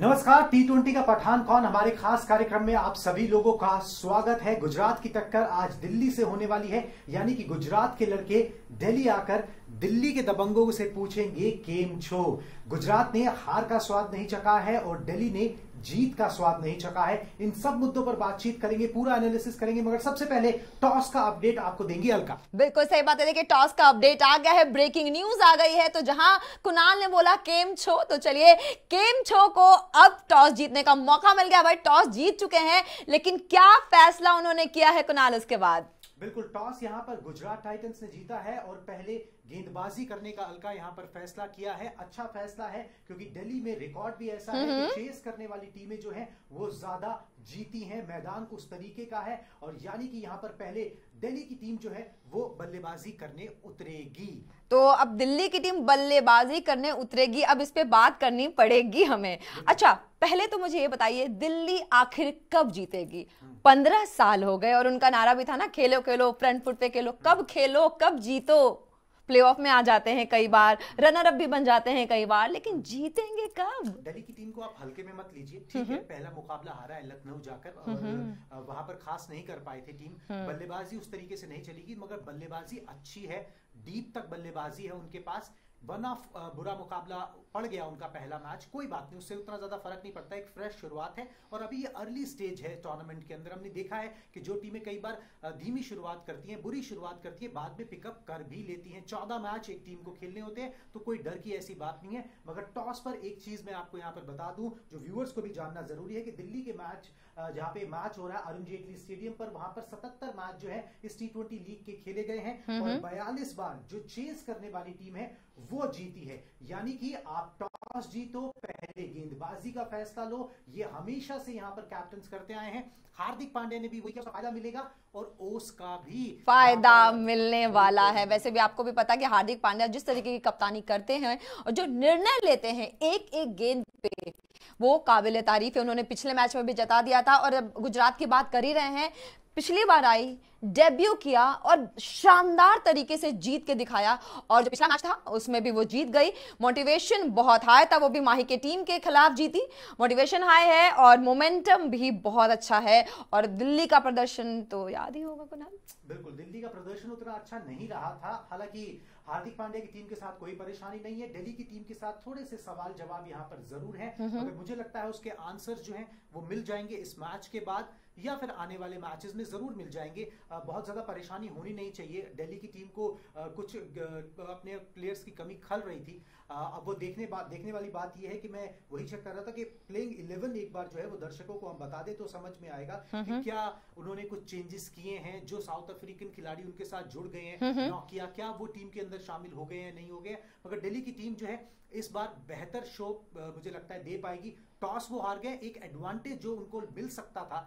नमस्कार, T20 का पठान कौन हमारे खास कार्यक्रम में आप सभी लोगों का स्वागत है। गुजरात की टक्कर आज दिल्ली से होने वाली है, यानी कि गुजरात के लड़के दिल्ली आकर दिल्ली के दबंगों से पूछेंगे केम छो। गुजरात ने हार का स्वाद नहीं चखा है और दिल्ली ने जीत का स्वाद नहीं चखा है। इन सब मुद्दों पर बातचीत करेंगे, पूरा एनालिसिस करेंगे, मगर सबसे पहले टॉस का अपडेट आपको देंगे अलका। बिल्कुल सही बात है। देखिए, टॉस का अपडेट आ गया है, ब्रेकिंग न्यूज आ गई है। तो जहां कुणाल ने बोला केम छो, तो चलिए केम छो को अब टॉस जीतने का मौका मिल गया। भाई टॉस जीत चुके हैं, लेकिन क्या फैसला उन्होंने किया है कुणाल उसके बाद? बिल्कुल, टॉस यहां पर गुजरात टाइटंस ने जीता है और पहले गेंदबाजी करने का अलका यहां पर फैसला किया है। अच्छा फैसला है क्योंकि दिल्ली में रिकॉर्ड भी ऐसा है कि चेस करने वाली टीमें जो हैं वो ज्यादा जीती हैं। मैदान उस तरीके का है और यानी कि यहां पर पहले दिल्ली की टीम जो है वो बल्लेबाजी करने उतरेगी। तो अब दिल्ली की टीम बल्लेबाजी करने उतरेगी, अब इस पे बात करनी पड़ेगी हमें। अच्छा, पहले तो मुझे ये बताइए, दिल्ली आखिर कब जीतेगी? 15 साल हो गए और उनका नारा भी था ना, खेलो खेलो फ्रंट फुट पे खेलो। कब खेलो, कब जीतो? प्लेऑफ में आ जाते हैं कई बार, रनर अप भी बन जाते हैं कई बार, लेकिन जीतेंगे कब? दिल्ली की टीम को आप हल्के में मत लीजिए। ठीक है, पहला मुकाबला हारा है लखनऊ जाकर और वहां पर खास नहीं कर पाए थे टीम। बल्लेबाजी उस तरीके से नहीं चलेगी, मगर बल्लेबाजी अच्छी है, डीप तक बल्लेबाजी है उनके पास। वन ऑफ बुरा मुकाबला पड़ गया उनका पहला मैच, कोई बात नहीं, उससे उतना ज्यादा फर्क नहीं पड़ता। एक फ्रेश शुरुआत है और अभी ये अर्ली स्टेज है टूर्नामेंट के अंदर। हमने देखा है कि जो टीमें कई बार धीमी शुरुआत करती हैं, बुरी शुरुआत करती है, बाद में पिकअप कर भी लेती हैं। 14 मैच एक टीम को खेलने होते हैं, तो कोई डर की ऐसी बात नहीं है। मगर टॉस पर एक चीज मैं आपको यहाँ पर बता दूं, जो व्यूअर्स को भी जानना जरूरी है कि दिल्ली के मैच जहां पे मैच हो रहा है अरुण जेटली स्टेडियम पर, वहां पर 77 मैच जो है इस T20 लीग के खेले गए हैं और 42 बार जो चेस करने वाली टीम है वो जीती है। यानी कि आप टॉस जीतो, पहले गेंदबाजी का फैसला लो, ये हमेशा से यहां पर कैप्टन्स करते आए हैं। हार्दिक पांड्या ने भी वही फायदा मिलेगा और ओस का भी फायदा मिलने वाला है। वैसे भी आपको भी पता है कि हार्दिक पांड्या जिस तरीके की कप्तानी करते हैं और जो निर्णय लेते हैं एक एक गेंद पे, वो काबिल तारीफ है। उन्होंने पिछले मैच में भी जता दिया था और अब गुजरात की बात कर ही रहे हैं, पिछली बार आई, डेब्यू किया और शानदार तरीके से जीत के दिखाया। और जो पिछला मैच था उसमें भी वो जीत गई। मोटिवेशन बहुत हाई था, वो भी माही के टीम के खिलाफ जीती। मोटिवेशन हाई है और मोमेंटम भी बहुत अच्छा है। और दिल्ली का प्रदर्शन तो याद ही होगा कुणाल। बिल्कुल, दिल्ली का प्रदर्शन उतना अच्छा नहीं रहा था। हालांकि हार्दिक पांड्या की टीम के साथ कोई परेशानी नहीं है, दिल्ली की टीम के साथ थोड़े से सवाल जवाब यहाँ पर जरूर हैं, मगर मुझे लगता है उसके आंसर्स जो हैं वो मिल जाएंगे इस मैच के बाद या फिर आने वाले मैचेस में जरूर मिल जाएंगे। बहुत ज्यादा परेशानी होनी नहीं चाहिए। दिल्ली की टीम को कुछ अपने प्लेयर्स की कमी खल रही थी। अब वो देखने वाली बात यह है कि मैं वही चेक कर रहा था कि प्लेइंग 11 एक बार जो है वो दर्शकों को हम बता दे तो समझ में आएगा कि क्या उन्होंने कुछ चेंजेस किए हैं। जो साउथ अफ्रीकन खिलाड़ी उनके साथ जुड़ गए हैं, नोकिया, क्या वो टीम के अंदर शामिल हो गए हैं, नहीं हो गए। मगर दिल्ली की टीम जो है इस बार बेहतर शो मुझे लगता है दे पाएगी। टॉस वो हार गए, एक एडवांटेज जो उनको मिल सकता था,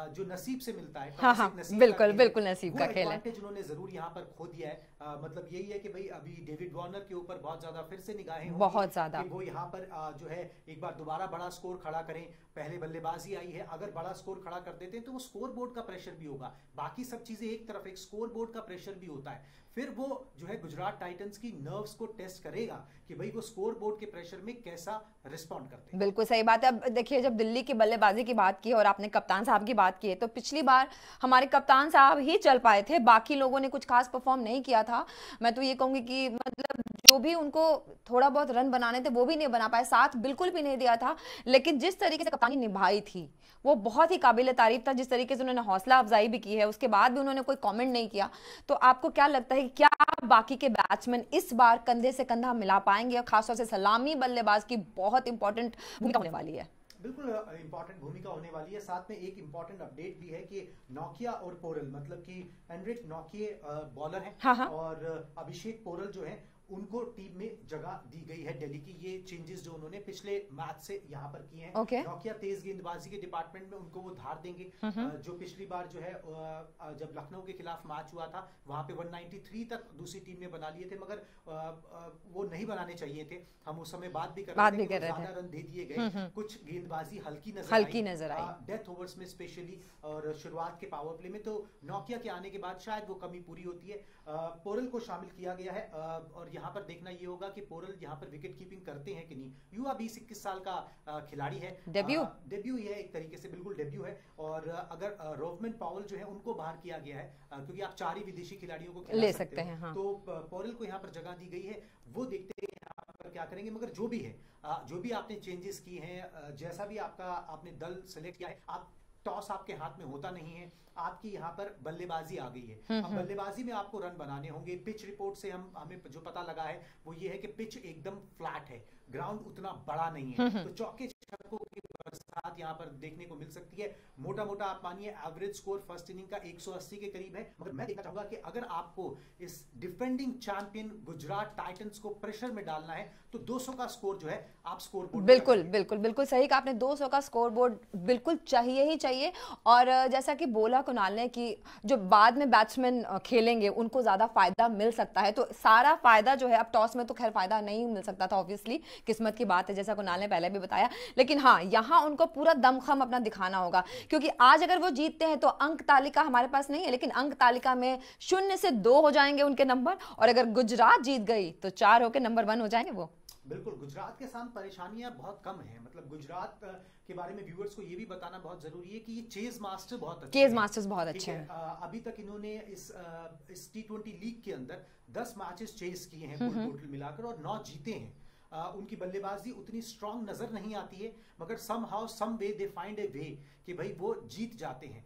जो नसीब से मिलता है। हाँ, बिल्कुल नसीब का खेल है। एडवांटेज उन्होंने जरूर यहाँ पर खो दिया है। मतलब यही है कि भाई अभी डेविड वार्नर के ऊपर बहुत ज्यादा फिर से निगाहें होंगी, बहुत ज्यादा कि वो यहाँ पर जो है एक बार दोबारा बड़ा स्कोर खड़ा करें। पहले बल्लेबाजी आई है, अगर बड़ा स्कोर खड़ा कर देते हैं तो वो स्कोर बोर्ड का प्रेशर भी होगा। बाकी सब चीजें एक तरफ, एक स्कोर बोर्ड का प्रेशर भी होता है। फिर वो जो है गुजरात टाइटंस की नर्व्स को टेस्ट करेगा कि भाई वो स्कोर बोर्ड के प्रेशर में कैसा रिस्पॉन्ड करते हैं। बिल्कुल सही बात है। अब देखिए, जब दिल्ली की बल्लेबाजी की बात की और आपने कप्तान साहब की बात की है, तो पिछली बार हमारे कप्तान साहब ही चल पाए थे, बाकी लोगों ने कुछ खास परफॉर्म नहीं किया था। मैं तो ये कहूंगी कि मतलब जो भी उनको थोड़ा बहुत रन बनाने थे वो भी नहीं बना पाए, साथ बिल्कुल भी नहीं दिया था। लेकिन जिस तरीके से कप्तानी निभाई थी वो बहुत ही काबिल तारीफ था। जिस तरीके से उन्होंने हौसला अफजाई भी की है, उसके बाद भी उन्होंने कोई कमेंट नहीं किया। तो आपको क्या लगता है कि क्या बाकी के बैट्समैन इस बार कंधे से कंधा मिला पाएंगे? और खासतौर से सलामी बल्लेबाज की बहुत इंपॉर्टेंट भूमिका होने वाली है। बिल्कुल इंपॉर्टेंट भूमिका होने वाली है। साथ में एक इंपॉर्टेंट अपडेट भी है कि नोकिया और पोरल, मतलब कि एंड्रिक नोकिये बॉलर हैं और अभिषेक पोरल जो है उनको टीम में जगह दी गई है दिल्ली की। ये चेंजेस जो उन्होंने पिछले मैच से यहाँ पर किए हैं। नोकिया तेज गेंदबाजी के डिपार्टमेंट में उनको वो धार देंगे। जो पिछली बार जो है जब लखनऊ के खिलाफ मैच हुआ था वहां पे 193 तक दूसरी टीम ने बना लिए थे, मगर वो नहीं बनाने चाहिए थे। हम उस समय बात भी कर रहे थे, ज्यादा रन दे दिए गए, कुछ गेंदबाजी हल्की नजर आई डेथ ओवर्स में स्पेशली और शुरुआत के पावर प्ले में। तो नोकिया के आने के बाद शायद वो कमी पूरी होती है। पोरल को शामिल किया गया है और यहाँ पर देखना ये होगा कि पोरल यहाँ पर विकेट कीपिंग करते हैं कि नहीं। युवा 20-21 साल का खिलाड़ी है, डेब्यू ही है एक तरीके से, बिल्कुल डेब्यू है। और अगर रोवमन पॉवेल जो है उनको बाहर किया गया है, क्योंकि आप 4 ही विदेशी खिलाड़ियों को खिला सकते हैं, हाँ। तो पोरल को यहाँ पर जगह दी गई है, वो देखते हैं यहाँ पर क्या करेंगे। मगर जो भी है, जो भी आपने चेंजेस की हैं, जैसा भी आपने दल सेलेक्ट किया है, आप टॉस आपके हाथ में होता नहीं है, आपकी यहाँ पर बल्लेबाजी आ गई है। अब बल्लेबाजी में आपको रन बनाने होंगे। पिच रिपोर्ट से हमें जो पता लगा है वो ये है कि पिच एकदम फ्लैट है, ग्राउंड उतना बड़ा नहीं है, तो चौके छक्कों की बरसात यहाँ पर देखने को मिल सकती है। मोटा मोटा आप मानिए एवरेज स्कोर फर्स्ट इनिंग का 180 के करीब है। मगर मैं देखना चाहूंगा कि अगर आपको इस डिफेंडिंग चैंपियन गुजरात टाइटंस को प्रेशर में डालना है तो 200 का स्कोर जो है आप स्कोर बोर्ड, बिल्कुल सही कहा आपने, 200 का स्कोर बोर्ड बिल्कुल चाहिए ही चाहिए। और जैसा कि बोला कुणाल ने कि जो बाद में बैट्समैन खेलेंगे उनको ज्यादा फायदा मिल सकता है, तो सारा फायदा जो है, अब टॉस में तो खैर फायदा नहीं मिल सकता था, ऑब्वियसली किस्मत की बात है, जैसा कुणाल ने पहले भी बताया। लेकिन हाँ, यहाँ उनको पूरा दमखम अपना दिखाना होगा, क्योंकि आज अगर वो जीतते हैं तो अंक तालिका हमारे पास नहीं है, लेकिन अंक तालिका में 0 से 2 हो जाएंगे उनके नंबर, और अगर गुजरात जीत गई तो 4 होकर नंबर 1 हो जाएंगे वो। बिल्कुल, गुजरात के सामने परेशानियां बहुत कम हैं। मतलब गुजरात के बारे में व्यूअर्स को ये भी बताना बहुत जरूरी है कि ये चेज मास्टर्स बहुत अच्छे हैं। अभी तक इन्होंने इस T20 लीग के अंदर 10 मैचेस चेज किए हैं टोटल मिलाकर, और 9 जीते हैं। उनकी बल्लेबाजी उतनी स्ट्रांग नजर नहीं आती है, मगर somehow some way they find ए वे कि भाई वो जीत जाते हैं।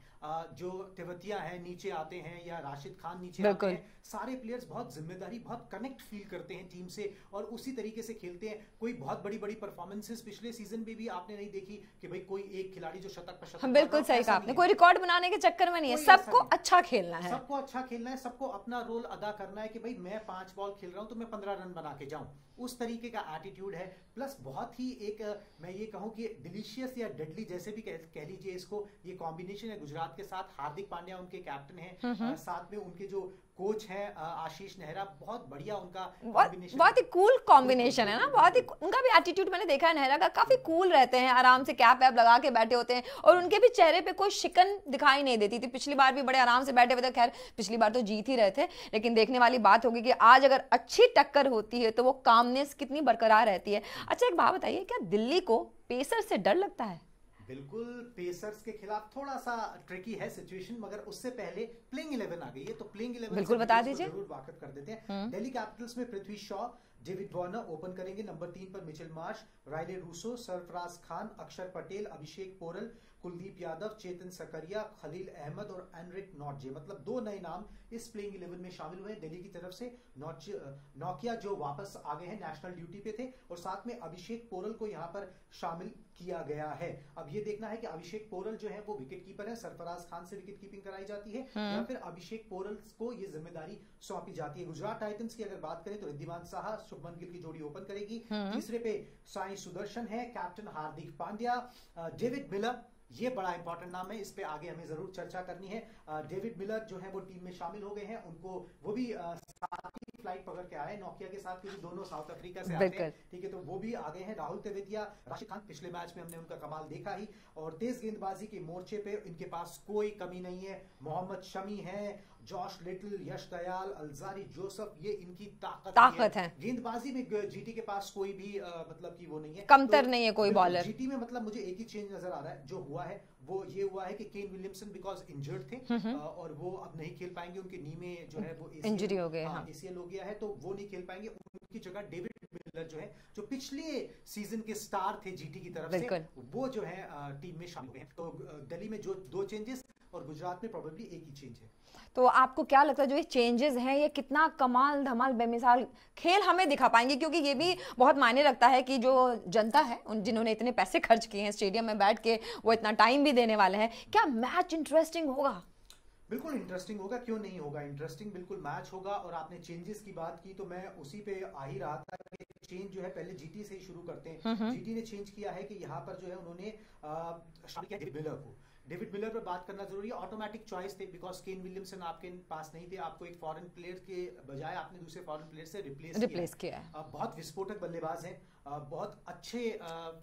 जो तेवतिया है नीचे आते हैं, या राशिद खान नीचे आते हैं, सारे प्लेयर्स बहुत जिम्मेदारी, बहुत कनेक्ट फील करते हैं टीम से और उसी तरीके से खेलते हैं। कोई बहुत बड़ी बड़ी परफॉर्मेंसेस पिछले सीजन में भी आपने नहीं देखी कि भाई कोई एक खिलाड़ी जो शतक पर शतक, बिल्कुल सही कहा आपने, कोई रिकॉर्ड बनाने के चक्कर में नहीं है, सबको अच्छा खेलना है, सबको अपना रोल अदा करना है कि भाई मैं 5 बॉल खेल रहा हूं तो मैं 15 रन बना के जाऊं, उस तरीके का एटीट्यूड है। प्लस बहुत ही एक मैं ये कहूं कि डिलीशियस या डेडली जैसे भी कह लीजिए इसको, ये कॉम्बिनेशन है गुजरात के साथ। हार्दिक पांड्या उनके कैप्टन हैं, साथ में उनके जो कोच है आशीष नेहरा, बहुत बढ़िया उनका कॉम्बिनेशन, बहुत ही कूल कॉम्बिनेशन है ना, बहुत ही उनका भी एटीट्यूड मैंने देखा है नेहरा का, काफी कूल रहते हैं, आराम से कैप वैप लगा के बैठे होते हैं, और उनके भी चेहरे पे कोई शिकन दिखाई नहीं देती थी। पिछली बार भी बड़े आराम से बैठे हुए थे, खैर पिछली बार तो जीत ही रहे थे, लेकिन देखने वाली बात होगी कि आज अगर अच्छी टक्कर होती है तो वो कामनेस कितनी बरकरार रहती है। अच्छा, एक बात बताइए, क्या दिल्ली को पेसर से डर लगता है? बिल्कुल, पेसर्स के खिलाफ थोड़ा सा ट्रिकी है सिचुएशन, मगर उससे पहले प्लेइंग 11 आ गई है, तो प्लेइंग 11 बिल्कुल बता दीजिए, जरूर वाकफ कर देते हैं। दिल्ली कैपिटल्स में Prithvi Shaw, David Warner open करेंगे। नंबर 3 पर Mitchell Marsh, Rilee Rossouw, Sarfaraz Khan, Axar Patel, अभिषेक पोरल, कुलदीप यादव, चेतन सकरिया, खलील अहमद और एनरिक नॉटजे। मतलब 2 नए नाम इस प्लेइंग 11 में शामिल हुए दिल्ली की तरफ से। नोकिया जो वापस आ गए हैं, नेशनल ड्यूटी पे थे, और साथ में अभिषेक पोरल को यहाँ पर शामिल किया गया है। अब ये देखना है कि अभिषेक पोरल जो है वो विकेट कीपर है, सरफराज खान से विकेट कीपिंग कराई जाती है या फिर अभिषेक पोरल को ये जिम्मेदारी सौंपी जाती है। गुजरात टाइटंस की अगर बात करें तो रिद्धिमान साहा, शुभमन गिल की जोड़ी ओपन करेगी। तीसरे पे साई सुदर्शन है, captain Hardik Pandya, David Miller, ये बड़ा इंपॉर्टेंट नाम है, इस पे आगे हमें जरूर चर्चा करनी है। डेविड मिलर जो है वो टीम में शामिल हो गए हैं, उनको वो भी साथ ही फ्लाइट पकड़ के आए नोकिया के साथ, क्योंकि दोनों साउथ अफ्रीका से आते हैं, ठीक है, तो वो भी आ गए हैं। राहुल तेवेतिया, राशिद खान, पिछले मैच में हमने उनका कमाल देखा ही, और तेज गेंदबाजी के मोर्चे पे इनके पास कोई कमी नहीं है। मोहम्मद शमी है, जॉश लिटिल, यश दयाल, अल्जारी जोसेफ, ये इनकी ताकत है। गेंदबाजी में जीटी के पास कोई भी मतलब कि वो नहीं है, कमतर नहीं है कोई बॉलर जीटी में। मतलब मुझे एक ही चेंज नजर आ रहा है, जो हुआ है वो ये हुआ है कि केन विलियमसन बिकॉज इंजर्ड थे और वो अब नहीं खेल पाएंगे, उनके नी में जो है वो इंजरी हो गए, ACL हो गया है, तो वो नहीं खेल पाएंगे। उनकी जगह डेविड मिलर जो है, जो पिछले सीजन के स्टार थे जीटी की तरफ से, वो जो है टीम में शामिल हुए हैं। तो दिल्ली में जो 2 चेंजेस और गुजरात में प्रोबेबली एक ही चेंज है। तो आपको क्या लगता है जो ये चेंजेस हैं ये कितना कमाल धमाल बेमिसाल खेल हमें दिखा पाएंगे? क्योंकि ये भी बहुत मायने रखता है कि जो जनता है, उन जिन्होंने इतने पैसे खर्च किए हैं स्टेडियम में बैठ के, वो इतना टाइम भी देने वाले हैं, क्या मैच इंटरेस्टिंग होगा? बिल्कुल इंटरेस्टिंग होगा, क्यों नहीं होगा इंटरेस्टिंग, बिल्कुल मैच होगा। और आपने चेंजेस की बात की तो मैं उसी पे आ ही रहा था कि चेंज जो है पहले जीटी से ही शुरू करते हैं। जीटी ने चेंज किया है कि यहाँ पर जो है उन्होंने शामिल किया डेविड मिलर को। डेविड मिलर पर बात करना जरूरी है, ऑटोमेटिक चॉइस थे, बिकॉज केन विलियमसन आपके पास नहीं थे, आपको एक फॉरेन प्लेयर के बजाय आपने दूसरे फॉरेन प्लेयर से रिप्लेस किया है। बहुत विस्फोटक बल्लेबाज हैं, बहुत अच्छे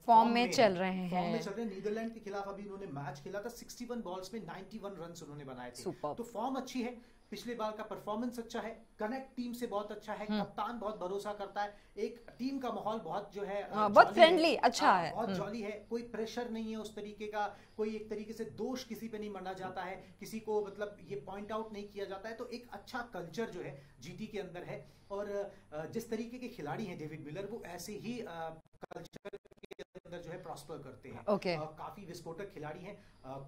फॉर्म में चल रहे हैं। नीदरलैंड के खिलाफ अभी उन्होंने मैच खेला था, 61 बॉल्स में 91 रन उन्होंने बनाए थे, तो फॉर्म अच्छी है। पिछले बार का परफॉर्मेंस अच्छा है, कनेक्ट टीम से बहुत अच्छा है, कप्तान बहुत भरोसा करता है, एक टीम का माहौल बहुत जो है बहुत फ्रेंडली अच्छा है, बहुत जॉली है, कोई प्रेशर नहीं है उस तरीके का, कोई एक तरीके से दोष किसी पे नहीं मना जाता है, किसी को मतलब ये पॉइंट आउट नहीं किया जाता है। तो एक अच्छा कल्चर जो है जीटी के अंदर है। और जिस तरीके के खिलाड़ी हैं डेविड मिलर, वो ऐसे ही कल्चर के अंदर जो है प्रॉस्पर करते हैं। काफी विस्फोटक खिलाड़ी हैं,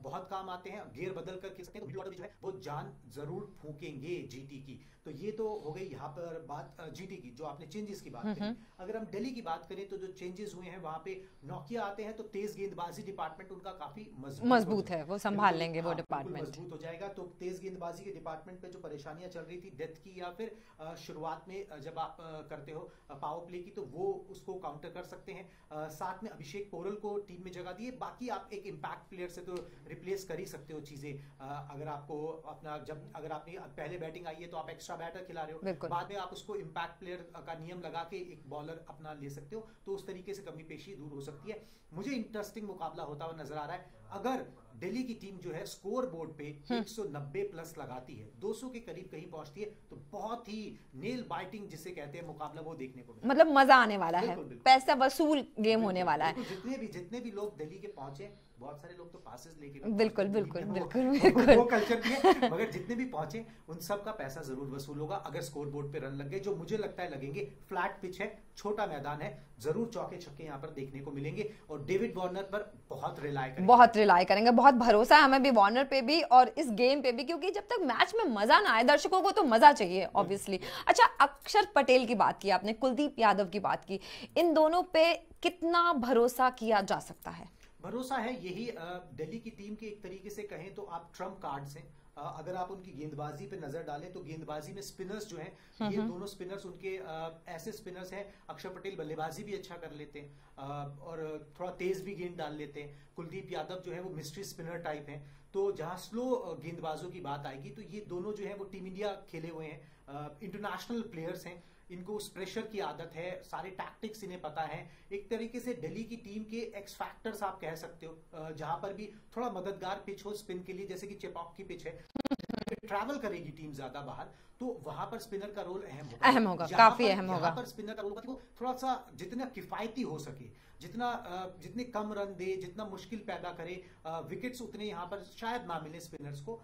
बहुत काम आते हैं, गियर बदल कर किसके तो जो है वो जान जरूर फूकेंगे जीटी की। तो ये तो हो गई यहाँ पर बात जीटी की, जो आपने चेंजेस की बात करी। अगर हम दिल्ली की बात करें तो जो चेंजेस हुए हैं वहां पे नोकिया आते हैं, तो तेज गेंदबाजी डिपार्टमेंट उनका काफी मजबूत है, वो संभाल लेंगे वो डिपार्टमेंट, मजबूत हो जाएगा। तो तेज गेंदबाजी के डिपार्टमेंट पे जो परेशानियां चल रही थी डेथ की या फिर शुरुआत में जब आप करते हो पावर प्ले की, तो वो उसको काउंटर कर सकते हैं। साथ में अभिषेक पोरल को टीम में जगह दिए, बाकी आप एक इम्पैक्ट प्लेयर से तो रिप्लेस कर ही सकते हो चीजें। अगर आपको अपना अगर आपने पहले बैटिंग आई है तो आप एक्स्ट्रा बैटर खिला रहे हो, बाद में आप उसको इम्पैक्ट प्लेयर का नियम लगा के एक बॉलर अपना ले सकते हो, तो उस तरीके से कमी पेशी दूर हो सकती है। मुझे इंटरेस्टिंग मुकाबला होता हुआ नजर आ रहा है। अगर दिल्ली की टीम जो है स्कोर बोर्ड पे 190 प्लस लगाती है, 200 के करीब कहीं पहुंचती है, तो बहुत ही नेल बाइटिंग जिसे कहते हैं मुकाबला वो देखने को मिलेगा। मतलब मजा आने वाला है, पैसा वसूल गेम होने वाला है। जितने भी लोग दिल्ली के पहुंचे, बहुत सारे लोग तो पासेस लेके बिल्कुल वो कल्चर भी है, मगर जितने भी पहुंचे उन सब का पैसा जरूर वसूल होगा अगर स्कोर बोर्ड पे रन लग गए, जो मुझे लगता है लगेंगे। फ्लैट पिच है, छोटा मैदान है, जरूर चौके छक्के यहाँ पर देखने को मिलेंगे। और डेविड वार्नर पर बहुत रिलाय करेंगे, बहुत भरोसा है हमें भी वार्नर पे भी और इस गेम पे भी, क्योंकि जब तक मैच में मजा ना आए, दर्शकों को तो मजा चाहिए ऑब्वियसली। अच्छा, अक्षर पटेल की बात की आपने, कुलदीप यादव की बात की, इन दोनों पे कितना भरोसा किया जा सकता है? भरोसा है, यही दिल्ली की टीम के एक तरीके से कहें तो आप ट्रम्प कार्ड्स हैं। अगर आप उनकी गेंदबाजी पे नजर डालें तो गेंदबाजी में स्पिनर्स जो हैं, ये दोनों स्पिनर्स उनके ऐसे स्पिनर्स हैं। अक्षर पटेल बल्लेबाजी भी अच्छा कर लेते हैं और थोड़ा तेज भी गेंद डाल लेते हैं। कुलदीप यादव जो है वो मिस्ट्री स्पिनर टाइप हैं। तो जहां स्लो गेंदबाजों की बात आएगी तो ये दोनों जो है वो टीम इंडिया खेले हुए हैं, इंटरनेशनल प्लेयर्स हैं, इनको उस प्रेशर की आदत है, सारे टैक्टिक्स इन्हें पता है। एक तरीके से दिल्ली की टीम के एक्स फैक्टर्स आप कह सकते हो, जहां पर भी थोड़ा मददगार पिच हो स्पिन के लिए, जैसे कि चेपॉक की पिच है, ट्रैवल करेगी टीम ज्यादा बाहर, तो वहां पर स्पिनर का रोल अहम होगा, काफी अहम होगा। यहाँ पर स्पिनर का रोल होगा कि थोड़ा सा जितना किफायती हो सके, जितने कम रन दे, जितना मुश्किल पैदा करे, विकेट्स उतने यहाँ पर शायद ना मिले स्पिनर्स को,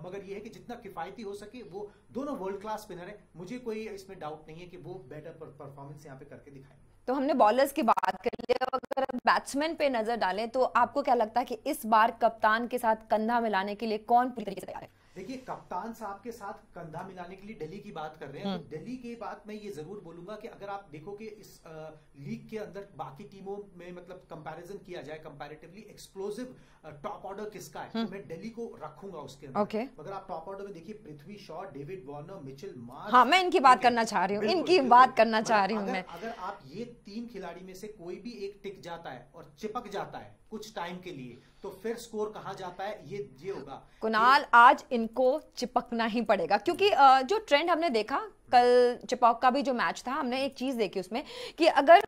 मगर ये है कि जितना किफायती हो सके। वो दोनों वर्ल्ड क्लास स्पिनर है, मुझे कोई इसमें डाउट नहीं है कि वो बेटर परफॉर्मेंस यहाँ पे करके दिखाएंगे। तो हमने बॉलर्स की बात कर ली, अगर बैट्समैन पे नजर डालें तो आपको क्या लगता है कि इस बार कप्तान के साथ कंधा मिलाने के लिए कौन पूरी तरीके से तैयार है? देखिए, कप्तान साहब के साथ कंधा मिलाने के लिए दिल्ली की बात कर रहे हैं, तो दिल्ली की बात मैं ये जरूर बोलूंगा कि अगर आप देखो कि इस लीग के अंदर बाकी टीमों में मतलब कंपैरिजन किया जाए, कंपैरेटिवली एक्सप्लोसिव टॉप ऑर्डर किसका है, तो मैं दिल्ली को रखूंगा उसके अंदर। अगर आप टॉप ऑर्डर में देखिए, Prithvi Shaw, David Warner, Mitchell Marsh, हाँ, मैं इनकी बात करना चाह रही हूँ, इनकी बात करना चाह रही हूँ मैं। अगर आप ये तीन खिलाड़ी में से कोई भी एक टिक जाता है और चिपक जाता है कुछ टाइम के लिए, तो फिर स्कोर कहाँ जाता है, ये होगा। कुणाल, आज इनको चिपकना ही पड़ेगा, क्योंकि जो ट्रेंड हमने देखा कल चिपॉक का भी जो मैच था, हमने एक चीज देखी उसमें कि अगर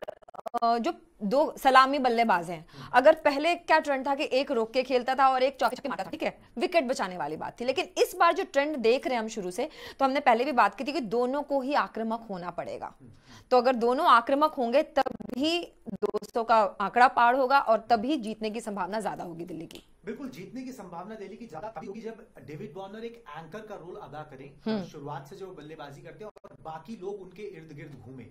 जो दो सलामी बल्लेबाज हैं, अगर पहले क्या ट्रेंड था कि एक रोक के खेलता था और एक चौके छक्के मारता था, ठीक है, विकेट बचाने वाली बात थी। लेकिन इस बार जो ट्रेंड देख रहे हैं हम शुरू से, तो हमने पहले भी बात की थी कि दोनों को ही आक्रामक होना पड़ेगा। तो अगर दोनों आक्रामक होंगे तभी 200 का आंकड़ा पार होगा और तभी जीतने की संभावना ज्यादा होगी दिल्ली की। बिल्कुल, जीतने की संभावना दिल्ली की ज्यादा तभी होगी जब डेविड वार्नर एक एंकर का रोल अदा करें, शुरुआत से जो बल्लेबाजी करते हैं और बाकी लोग उनके इर्द गिर्द घूमे।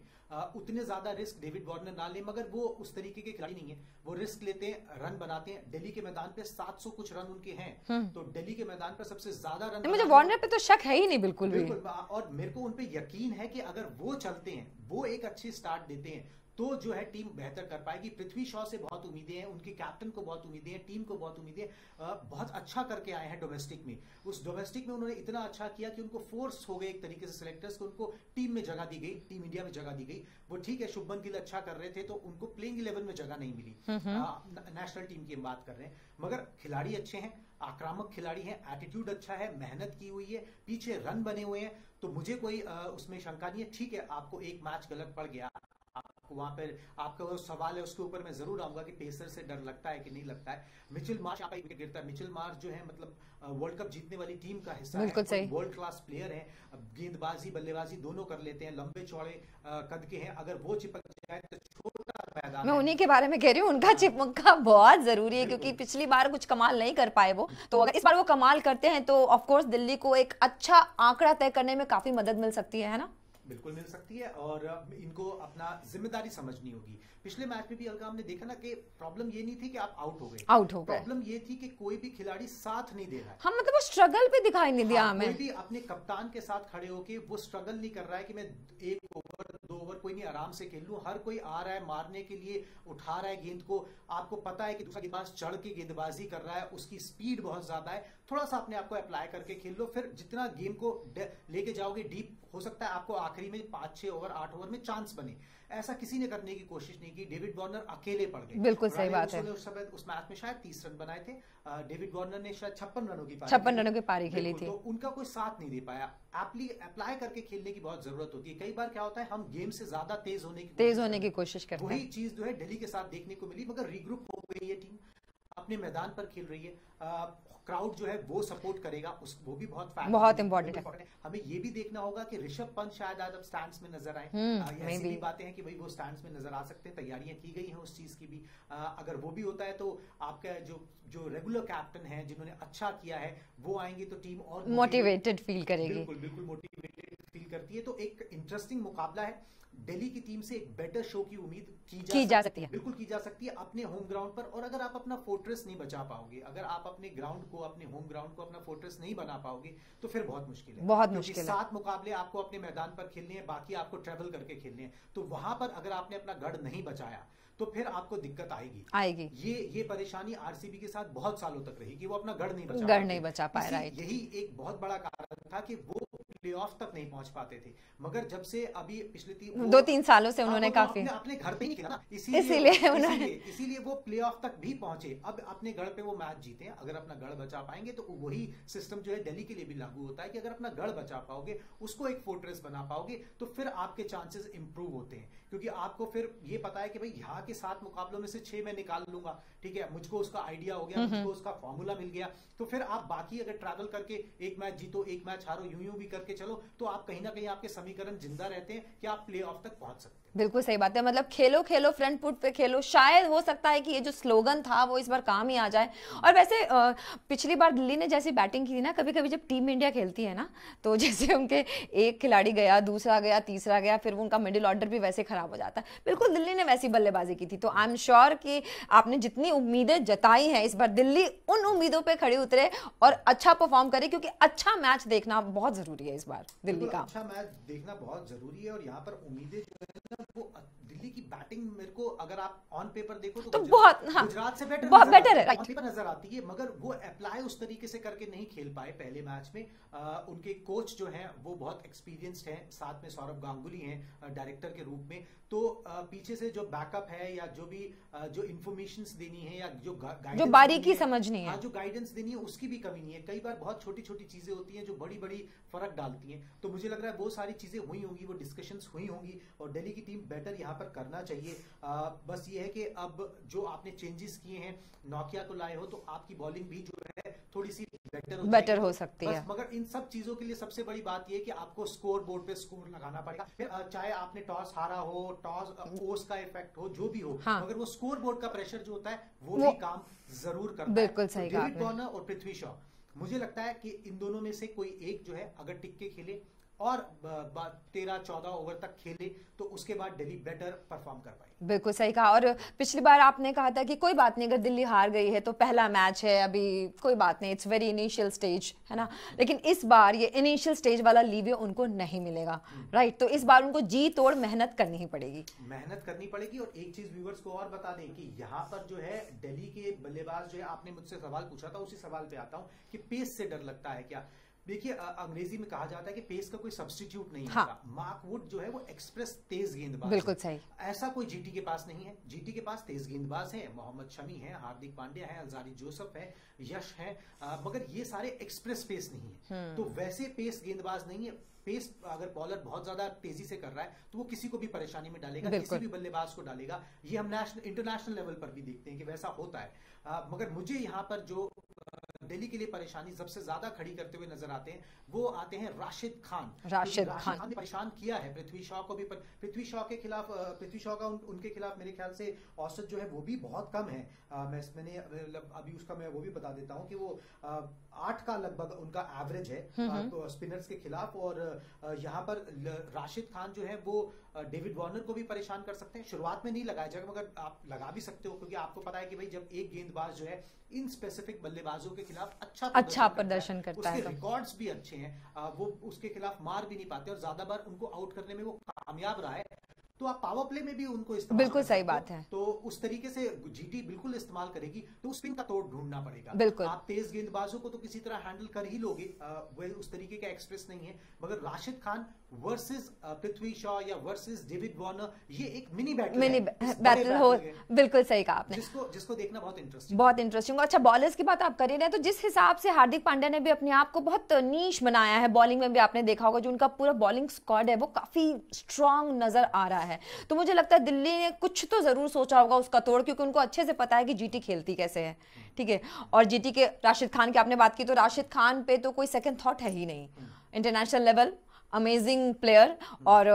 उतने ज्यादा रिस्क डेविड वार्नर ना ले, मगर वो उस तरीके के खिलाड़ी नहीं है, वो रिस्क लेते हैं, रन बनाते हैं। दिल्ली के मैदान पे 700 कुछ रन उनके हैं, तो दिल्ली के मैदान पर सबसे ज्यादा रन। मुझे वार्नर पे तो शक है ही नहीं बिल्कुल भी। और मेरे को उनपे यकीन है कि अगर वो चलते हैं, वो एक अच्छी स्टार्ट देते हैं, तो जो है टीम बेहतर कर पाएगी। पृथ्वी शॉ से बहुत उम्मीदें हैं, उनके कैप्टन को बहुत उम्मीदें हैं, टीम को बहुत उम्मीदें, बहुत अच्छा करके आए हैं डोमेस्टिक में। उस डोमेस्टिक में उन्होंने इतना अच्छा किया कि उनको फोर्स हो गए एक तरीके से सिलेक्टर्स को, उनको टीम में जगह दी गई, टीम इंडिया में जगह दी गई। वो ठीक है, शुभमन गिल अच्छा कर रहे थे तो उनको प्लेइंग 11 में जगह नहीं मिली, नेशनल टीम की बात कर रहे हैं, मगर खिलाड़ी अच्छे हैं, आक्रामक खिलाड़ी हैं, एटीट्यूड अच्छा है, मेहनत की हुई है, पीछे रन बने हुए हैं, तो मुझे कोई उसमें शंका नहीं है। ठीक है, आपको एक मैच गलत पड़ गया, आपको वहां पर आपका वो सवाल है उसके ऊपर मैं जरूर आऊंगा कि पेसर से डर लगता है कि नहीं लगता है। मिचेल मार्श यहाँ पे विकेट गिरता है। मिचेल मार्श जो है मतलब वर्ल्ड कप जीतने वाली टीम का हिस्सा है, वर्ल्ड क्लास प्लेयर है, गेंदबाजी बल्लेबाजी दोनों कर लेते हैं, लंबे चौड़े कद के हैं। अगर वो चिपक जाए तो छोटा मैदान, मैं उन्हीं के बारे में कह रही हूँ, उनका चिपका बहुत जरूरी है क्योंकि पिछली बार कुछ कमाल नहीं कर पाए वो, तो अगर इस बार वो कमाल करते हैं तो ऑफ कोर्स दिल्ली को एक अच्छा आंकड़ा तय करने में काफी मदद मिल सकती है ना। बिल्कुल मिल सकती है और इनको अपना जिम्मेदारी समझनी होगी। पिछले मैच में भी अलका हमने देखा ना कि प्रॉब्लम ये नहीं थी कि आप आउट हो गए, प्रॉब्लम ये थी कि कोई भी खिलाड़ी साथ नहीं दे रहा है। हम मतलब वो स्ट्रगल भी दिखाई नहीं दिया हमें। कोई भी अपने कप्तान के साथ खड़े होके वो स्ट्रगल नहीं कर रहा है कि मैं 1 ओवर 2 ओवर कोई नहीं आराम से खेल लूं। हर कोई आ रहा है मारने के लिए, उठा रहा है गेंद को। आपको पता है कि दूसरा गेंदबाज चढ़ के गेंदबाजी कर रहा है, उसकी स्पीड बहुत ज्यादा है। थोड़ा सा अपने आप को अप्लाई करके खेल लो, फिर जितना गेम को लेके जाओगे डीप, हो सकता है आपको आखिरी में 5-6 ओवर 8 ओवर में चांस बने। ऐसा किसी ने करने की कोशिश नहीं की। डेविड वार्नर अकेले पड़ गए। बिल्कुल सही बात है। उस मैच में शायद 30 रन बनाए थे। डेविड वार्नर ने शायद 56 रनों की पारी खेली थी। तो उनका कोई साथ नहीं दे पाया। अप्लाई करके खेलने की बहुत जरूरत होती है। कई बार क्या होता है हम गेम से ज्यादा तेज होने की कोशिश करते हैं। वही चीज जो है दिल्ली के साथ देखने को मिली, मगर रीग्रुप हो गई है टीम, अपने मैदान पर खेल रही है। क्राउड जो है वो सपोर्ट करेगा, वो भी बहुत इंपॉर्टेंट है। हमें ये भी देखना होगा कि ऋषभ पंत शायद आज अब स्टैंड्स में नजर आए। ऐसी भी बातें हैं कि भाई वो स्टैंड्स में नजर आ सकते हैं, तैयारियां की गई हैं उस चीज की भी। अगर वो भी होता है तो आपका जो रेगुलर कैप्टन है जिन्होंने अच्छा किया है वो आएंगे तो टीम और मोटिवेटेड फील करेगी। बिल्कुल मोटिवेटेड फील करती है। तो एक इंटरेस्टिंग मुकाबला है। दिल्ली की टीम से एक बेटर शो की उम्मीद की जा सकती है। बिल्कुल की जा सकती है अपने होम ग्राउंड पर। और अगर आप अपना फोर्ट्रेस नहीं बचा पाओगे, अगर आप अपने ग्राउंड को, अपने होम ग्राउंड को अपना फोर्ट्रेस नहीं बना पाओगे तो फिर बहुत मुश्किल है। बहुत मुश्किल है। 7 मुकाबले आपको अपने मैदान पर खेलने हैं, बाकी आपको ट्रेवल करके खेलने हैं। तो वहां पर अगर आपने अपना गढ़ नहीं बचाया तो फिर आपको दिक्कत आएगी। ये परेशानी आरसीबी के साथ बहुत सालों तक रही कि वो अपना गढ़ नहीं बचा पाए। राइट, यही एक बहुत बड़ा कारण था कि वो प्लेऑफ तक नहीं पहुंच पाते थे। मगर जब से अभी पिछले 2-3 सालों से उन्होंने काफी अपने घर पे ही खेला ना, इसीलिए वो प्लेऑफ तक भी पहुंचे। अब अपने गढ़ पे वो मैच जीते हैं। अगर अपना गढ़ बचा पाएंगे तो वही सिस्टम जो है दिल्ली के लिए भी लागू होता है कि अगर अपना गढ़ बचा पाओगे, उसको एक फोर्ट्रेस बना पाओगे तो फिर आपके चांसेस इंप्रूव होते हैं। क्योंकि आपको फिर ये पता है कि भाई यहाँ के 7 मुकाबलों में से 6 मैं निकाल लूंगा, ठीक है, मुझको उसका आइडिया हो गया, मुझको उसका फॉर्मूला मिल गया। तो फिर आप बाकी अगर ट्रैवल करके एक मैच जीतो, एक मैच हारो, यूं भी करके चलो तो आप कहीं ना कहीं आपके समीकरण जिंदा रहते हैं कि आप प्ले ऑफ तक पहुंच सकते हैं। बिल्कुल सही बात है। मतलब खेलो खेलो फ्रंट फुट पे खेलो। शायद हो सकता है कि ये जो स्लोगन था वो इस बार काम ही आ जाए। और वैसे पिछली बार दिल्ली ने जैसी बैटिंग की थी ना, कभी कभी जब टीम इंडिया खेलती है ना तो जैसे उनके एक खिलाड़ी गया, दूसरा गया, तीसरा गया, फिर उनका मिडिल ऑर्डर भी वैसे खराब हो जाता है। बिल्कुल दिल्ली ने वैसी बल्लेबाजी की थी। तो आई एम श्योर कि आपने जितनी उम्मीदें जताई हैं इस बार दिल्ली उन उम्मीदों पर खड़ी उतरे और अच्छा परफॉर्म करे, क्योंकि अच्छा मैच देखना बहुत जरूरी है इस बार दिल्ली का। अच्छा मैच देखना बहुत जरूरी है। और यहाँ पर उम्मीदें जो है ना, वो दिल्ली की बैटिंग मेरे को अगर आप ऑन पेपर देखो तो बहुत गुजरात से बहुत बेटर है, ऑन पेपर नजर आती है। मगर वो अप्लाई उस तरीके से करके नहीं खेल पाए पहले मैच में। उनके कोच जो हैं वो बहुत एक्सपीरियंस्ड हैं, साथ में सौरभ गांगुली हैं डायरेक्टर के रूप में। तो पीछे से जो बैकअप है या जो भी जो इन्फॉर्मेशन देनी है या जो बारीकी समझनी है, जो गाइडेंस देनी है, उसकी भी कमी नहीं है। कई बार बहुत छोटी छोटी चीजें होती हैं जो बड़ी बड़ी फर्क डालती हैं। तो मुझे लग रहा है वो सारी चीजें हुई होंगी, वो डिस्कशंस हुई होंगी और दिल्ली की टीम बेटर यहाँ पर करना चाहिए। बस ये है कि अब जो आपने चेंजेस किए हैं, नोकिया को लाए हो तो आपकी बॉलिंग भी जो है थोड़ी सी बेटर हो सकती है। मगर इन सब चीजों के लिए सबसे बड़ी बात यह है कि आपको स्कोर बोर्ड पे स्कोर लगाना पड़ेगा। फिर चाहे आपने टॉस हारा हो, टॉस ओस का इफेक्ट हो, जो भी हो, मगर वो स्कोर बोर्ड का प्रेशर जो होता है वो भी काम जरूर करता है। बिल्कुल सही कहा। डेविड वार्नर और पृथ्वी शॉ, मुझे लगता है कि इन दोनों में से कोई एक जो है अगर टिक के खेले और 13-14 ओवर तक खेले तो उसके बाद दिल्ली बेटर परफॉर्म कर पाए। बिल्कुल सही कहा। और पिछली बार आपने कहा था कि कोई बात नहीं, अगर दिल्ली हार गई है तो पहला मैच है, अभी कोई बात नहीं, इट्स वेरी इनिशियल स्टेज, है ना। लेकिन इस बार ये इनिशियल स्टेज वाला लीव उनको नहीं मिलेगा, राइट। तो इस बार उनको जी तोड़ मेहनत करनी ही पड़ेगी, और एक चीज व्यूअर्स को और बता दें कि यहाँ पर जो है दिल्ली के बल्लेबाज जो है, आपने मुझसे सवाल पूछा था, उसी सवाल पे आता हूँ कि पेस से डर लगता है क्या। देखिए अंग्रेजी में कहा जाता है कि पेस का कोई सब्स्टिट्यूट नहीं हाँ। होता। मार्क वुड जो है वो एक्सप्रेस तेज गेंदबाज बिल्कुल है। सही। ऐसा कोई जीटी के पास नहीं है। जीटी के पास तेज गेंदबाज हैं, मोहम्मद शमी है, हार्दिक पांड्या है, अल्जारी जोसेफ है, यश है, मगर ये सारे एक्सप्रेस पेस नहीं है। तो वैसे पेस गेंदबाज नहीं है। पेस अगर बॉलर बहुत ज्यादा तेजी से कर रहा है तो वो किसी को भी परेशानी में डालेगा, किसी भी बल्लेबाज को डालेगा। ये हम इंटरनेशनल लेवल पर भी देखते हैं कि वैसा होता है। मगर मुझे यहाँ पर जो दिल्ली के लिए परेशानी सबसे ज्यादा खड़ी करते हुए नजर आते हैं वो आते हैं राशिद खान। राशिद खान ने परेशान किया है पृथ्वी शॉ को भी। पृथ्वी शॉ के खिलाफ, पृथ्वी शॉ का उनके खिलाफ मेरे ख्याल से औसत जो है वो भी बहुत कम है। मैंने अभी उसका मैं वो भी बता देता हूं कि वो 8 का लगभग उनका एवरेज है स्पिनर्स के खिलाफ। और यहाँ पर राशिद खान जो है वो डेविड वार्नर को भी परेशान कर सकते हैं। शुरुआत में नहीं लगाया जाएगा मगर आप लगा भी सकते हो, क्योंकि आपको पता है कि भाई जब एक गेंदबाज जो है इन स्पेसिफिक बल्लेबाजों के खिलाफ अच्छा प्रदर्शन करता है, उसके रिकॉर्ड्स भी अच्छे हैं, वो उसके खिलाफ मार भी नहीं पाते और ज्यादा बार उनको आउट करने में वो कामयाब रहा है, तो आप पावर प्ले में भी उनको इस्तेमाल बिल्कुल सही बात है। तो उस तरीके से जीटी बिल्कुल इस्तेमाल करेगी। तो स्पिन का तोड़ ढूंढना पड़ेगा। बिल्कुल आप तेज गेंदबाजों को तो किसी तरह हैंडल कर ही लोगे, वो उस तरीके का एक्सप्रेस नहीं है। मगर राशिद खान वर्सेस पृथ्वी शॉ या वर्सेस डेविड वार्नर, ये एक मिनी बैटल हो। बिल्कुल सही कहा आपने, जिसको देखना बहुत इंटरेस्टिंग। अच्छा, बॉलर्स की बात आप कर ही रहे हैं, तो जिस हिसाब से हार्दिक पांड्या ने भी अपने आप को बहुत नीश बनाया है, बॉलिंग में भी आपने देखा होगा जो उनका पूरा बॉलिंग स्क्वाड है वो काफी स्ट्रांग नजर आ रहा है। तो मुझे लगता है दिल्ली ने कुछ तो जरूर सोचा होगा उसका तोड़, क्योंकि उनको अच्छे से पता है कि जीटी खेलती कैसे है। ठीक है, और जीटी के राशिद खान की आपने बात की, तो राशिद खान पे तो कोई सेकंड थॉट है ही नहीं। इंटरनेशनल लेवल अमेजिंग प्लेयर, और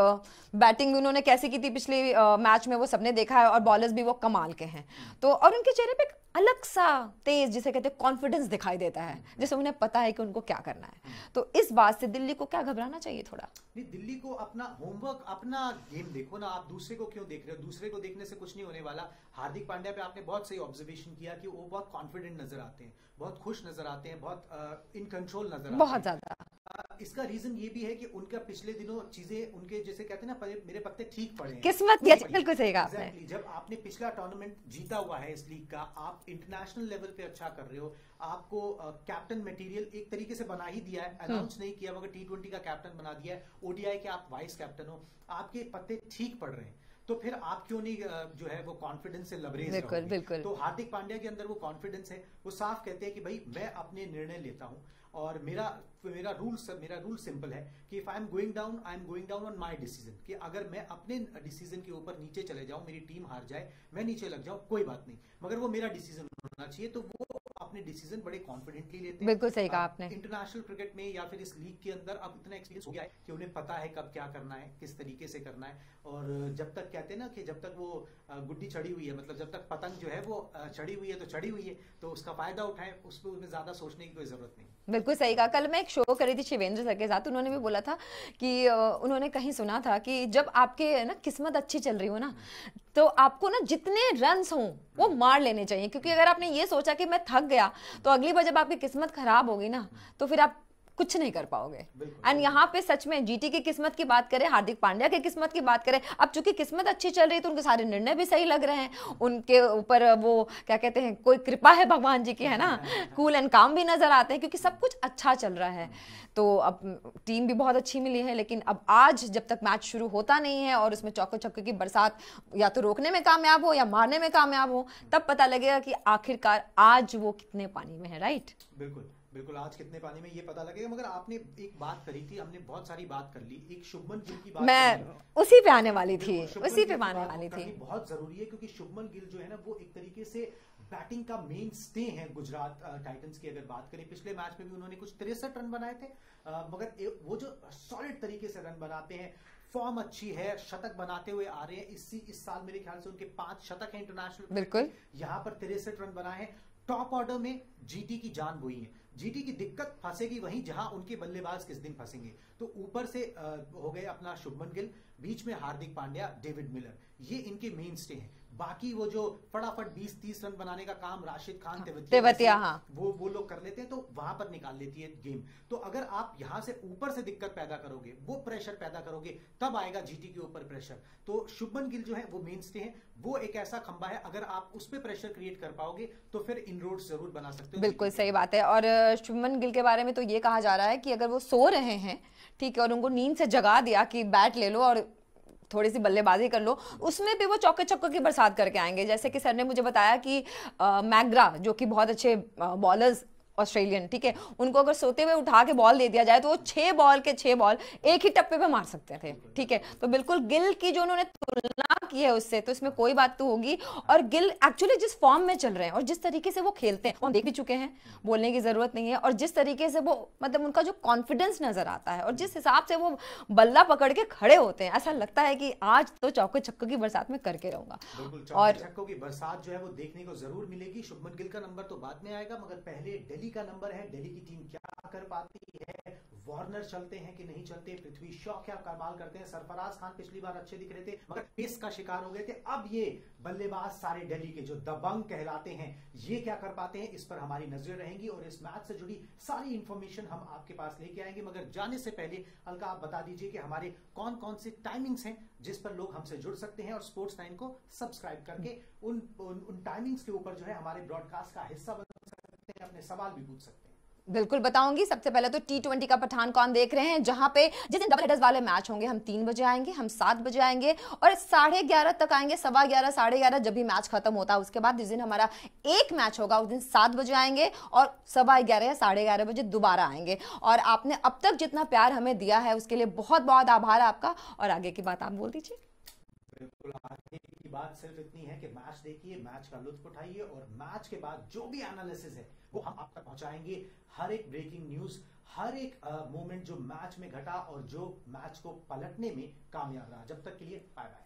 बैटिंग भी उन्होंने कैसे की थी पिछले मैच में वो सबने देखा है, और बॉलर्स भी वो कमाल के हैं। तो और उनके चेहरे पे अलग सा तेज, जिसे कहते हैं कॉन्फिडेंस दिखाई देता है, जैसे उन्हें पता है कि उनको क्या करना है। तो इस बात से दिल्ली को क्या घबराना चाहिए थोड़ा? नहीं, दिल्ली को अपना होमवर्क, अपना गेम देखो ना। आप दूसरे को क्यों देख रहे हो? दूसरे को देखने से कुछ नहीं होने वाला। हार्दिक पांड्या पे आपने बहुत सही ऑब्जर्वेशन किया कि वो बहुत कॉन्फिडेंट नजर आते हैं, बहुत खुश नजर आते हैं, बहुत इन कंट्रोल नजर आते हैं, बहुत ज्यादा। इसका रीजन ये भी है कि उनका पिछले दिनों चीजें उनके जैसे कहते हैं ना, मेरे पत्ते ठीक पड़े हैं, किस्मत भी अच्छी। बिल्कुल सही कहा आपने। जब आपने पिछला टूर्नामेंट जीता हुआ है इस लीग का, आप इंटरनेशनल लेवल पे अच्छा कर रहे हो, आपको कैप्टन मटेरियल एक तरीके से बना ही दिया है, अनाउंस नहीं किया मगर T20 का कैप्टन बना दिया है, ओडीआई के आप वाइस कैप्टन हो, आपके पत्ते ठीक पड़ रहे हैं, तो फिर आप क्यों नहीं जो है वो कॉन्फिडेंस से लबरेज रहोगे? बिल्कुल। तो हार्दिक पांड्या के अंदर वो कॉन्फिडेंस है। वो साफ कहते हैं कि भाई मैं अपने निर्णय लेता हूं और मेरा रूल सिंपल है कि if I am going down on my decision, कि अगर मैं अपने डिसीजन के ऊपर नीचे चले जाऊं, मेरी टीम हार जाए, मैं नीचे लग जाऊं, कोई बात नहीं, मगर वो मेरा डिसीजन होना चाहिए। तो वो अपने डिसीजन बड़े कॉन्फिडेंटली लेते हैं। बिल्कुल सही कहा आपने। इंटरनेशनल क्रिकेट में या फिर इस लीग के अंदर अब इतना एक्सपीरियंस हो गया है कि उन्हें पता है कब क्या करना है, किस तरीके से करना है। और जब तक कहते हैं ना कि जब तक वो गुड्डी चढ़ी हुई है, मतलब जब तक पतंग जो है वो चढ़ी हुई है तो चढ़ी हुई है, तो उसका फायदा उठाएं, उस पर उन्हें ज्यादा सोचने की कोई जरूरत नहीं। बिल्कुल सही कहा। कल मैं एक शो करी थी शिवेंद्र सर के साथ, उन्होंने भी बोला था कि उन्होंने कहीं सुना था कि जब आपके ना किस्मत अच्छी चल रही हो ना, तो आपको ना जितने रन्स हों वो मार लेने चाहिए, क्योंकि अगर आपने ये सोचा कि मैं थक गया, तो अगली बार जब आपकी किस्मत खराब होगी ना, तो फिर आप कुछ नहीं कर पाओगे। एंड यहाँ पे सच में जीटी की किस्मत की बात करें, हार्दिक पांड्या की किस्मत की बात करें, अब चूंकि किस्मत अच्छी चल रही है तो उनके सारे निर्णय भी सही लग रहे हैं, उनके ऊपर वो क्या कहते हैं, कोई कृपा है भगवान जी की, है ना, कूल एंड काम भी नजर आते हैं, क्योंकि सब कुछ अच्छा चल रहा है। तो अब टीम भी बहुत अच्छी मिली है, लेकिन अब आज जब तक मैच शुरू होता नहीं है और उसमें चौके छक्के की बरसात या तो रोकने में कामयाब हो या मारने में कामयाब हो, तब पता लगेगा कि आखिरकार आज वो कितने पानी में है। राइट, बिल्कुल आज कितने पानी में ये पता लगेगा। मगर आपने एक बात करी थी, हमने बहुत सारी बात कर ली, एक शुभमन गिल की बात, मैं उसी पे आने वाली थी, बहुत जरूरी है, क्योंकि शुभमन गिल जो है ना वो एक तरीके से बैटिंग का मेन स्टे है गुजरात टाइटंस की। अगर बात करें पिछले मैच में भी उन्होंने कुछ 63 रन बनाए थे, मगर वो जो सॉलिड तरीके से रन बनाते हैं, फॉर्म अच्छी है, शतक बनाते हुए आ रहे हैं। इस साल मेरे ख्याल से उनके 5 शतक हैं इंटरनेशनल। बिल्कुल, यहाँ पर 63 रन बनाए हैं। टॉप ऑर्डर में जीटी की जान वही है। जीटी की दिक्कत फंसेगी वहीं जहां उनके बल्लेबाज किस दिन फंसेंगे। तो ऊपर से हो गए अपना शुभमन गिल, बीच में हार्दिक पांड्या, डेविड मिलर, ये इनके मेन स्टे हैं। बाकी वो जो फटाफट 20-30 रन बनाने का काम राशिद खान, तेवतिया, हाँ, वो लोग कर लेते हैं, तो वहां पर निकाल लेती है गेम। तो अगर आप यहां से ऊपर से दिक्कत पैदा करोगे, वो प्रेशर पैदा करोगे, तब आएगा जीटी के ऊपर प्रेशर। तो शुभमन गिल जो है वो मेनस्टे है, वो एक ऐसा खंबा है, अगर आप उस पर प्रेशर क्रिएट कर पाओगे तो फिर इनरोड्स जरूर बना सकते हो। बिल्कुल सही बात है। और शुभमन गिल के बारे में तो ये कहा जा रहा है कि अगर वो सो रहे हैं, ठीक है, और उनको नींद से जगा दिया कि बैट ले लो और थोड़ी सी बल्लेबाजी कर लो, उसमें भी वो चौके छक्कों की बरसात करके आएंगे। जैसे कि सर ने मुझे बताया कि मैग्रा जो कि बहुत अच्छे बॉलर्स ऑस्ट्रेलियन, ठीक है, उनको अगर सोते हुए उठा के बॉल दे दिया जाए तो वो 6 बॉल के 6 बॉल एक ही टप्पे पे मार सकते थे, ठीक है। तो बिल्कुल गिल की जो उन्होंने तुलना की है उससे, तो इसमें कोई बात तो होगी। और गिल एक्चुअली जिस फॉर्म में चल रहे हैं और जिस तरीके से वो खेलते हैं वो हम देख भी चुके हैं, बोलने की जरूरत नहीं है। और जिस तरीके से वो मतलब उनका जो कॉन्फिडेंस नजर आता है और जिस हिसाब से वो बल्ला पकड़ के खड़े होते हैं, ऐसा लगता है कि आज तो चौके छक्कों की बरसात में करके रहूंगा। और छक्कों की बरसात जो है वो देखने को जरूर मिलेगी। शुभमन गिल का नंबर तो बाद में आएगा, मगर पहले दिल्ली का नंबर है। दिल्ली की टीम क्या कर पाती है, वार्नर चलते हैं कि नहीं चलते, पृथ्वी शॉ क्या कमाल करते हैं, सरफराज खान पिछली बार अच्छे दिख रहे थे मगर पेस का शिकार हो गए थे। अब ये बल्लेबाज सारे दिल्ली के जो दबंग कहलाते हैं, ये क्या कर पाते हैं, इस पर हमारी नजर रहेंगी और इस मैच से जुड़ी सारी इंफॉर्मेशन हम आपके पास लेके आएंगे। मगर जाने से पहले अलका आप बता दीजिए कि हमारे कौन कौन से टाइमिंग्स हैं जिस पर लोग हमसे जुड़ सकते हैं और स्पोर्ट्स 9 को सब्सक्राइब करके उन टाइमिंग्स के ऊपर जो है हमारे ब्रॉडकास्ट का हिस्सा बन सकते हैं, अपने सवाल भी पूछ सकते हैं। बिल्कुल बताऊंगी। सबसे पहले तो T20 का पठान कौन देख रहे हैं, जहां पे जिस दिन डबल हेडर्स वाले मैच होंगे, हम 3 बजे आएंगे, हम 7 बजे आएंगे और 11:30 तक आएंगे, 11:15, 11:30 जब भी मैच खत्म होता है। उसके बाद जिस दिन हमारा एक मैच होगा उस दिन 7 बजे आएंगे और 11:15 या 11:30 बजे दोबारा आएंगे। और आपने अब तक जितना प्यार हमें दिया है उसके लिए बहुत बहुत आभार आपका। और आगे की बात आप बोल दीजिए। बिल्कुल, आगे की बात सिर्फ इतनी है कि मैच देखिए, मैच का लुत्फ उठाइए और मैच के बाद जो भी एनालिसिस है वो हम आप तक पहुंचाएंगे। हर एक ब्रेकिंग न्यूज, हर एक मोमेंट जो मैच में घटा और जो मैच को पलटने में कामयाब रहा। जब तक के लिए बाय बाय।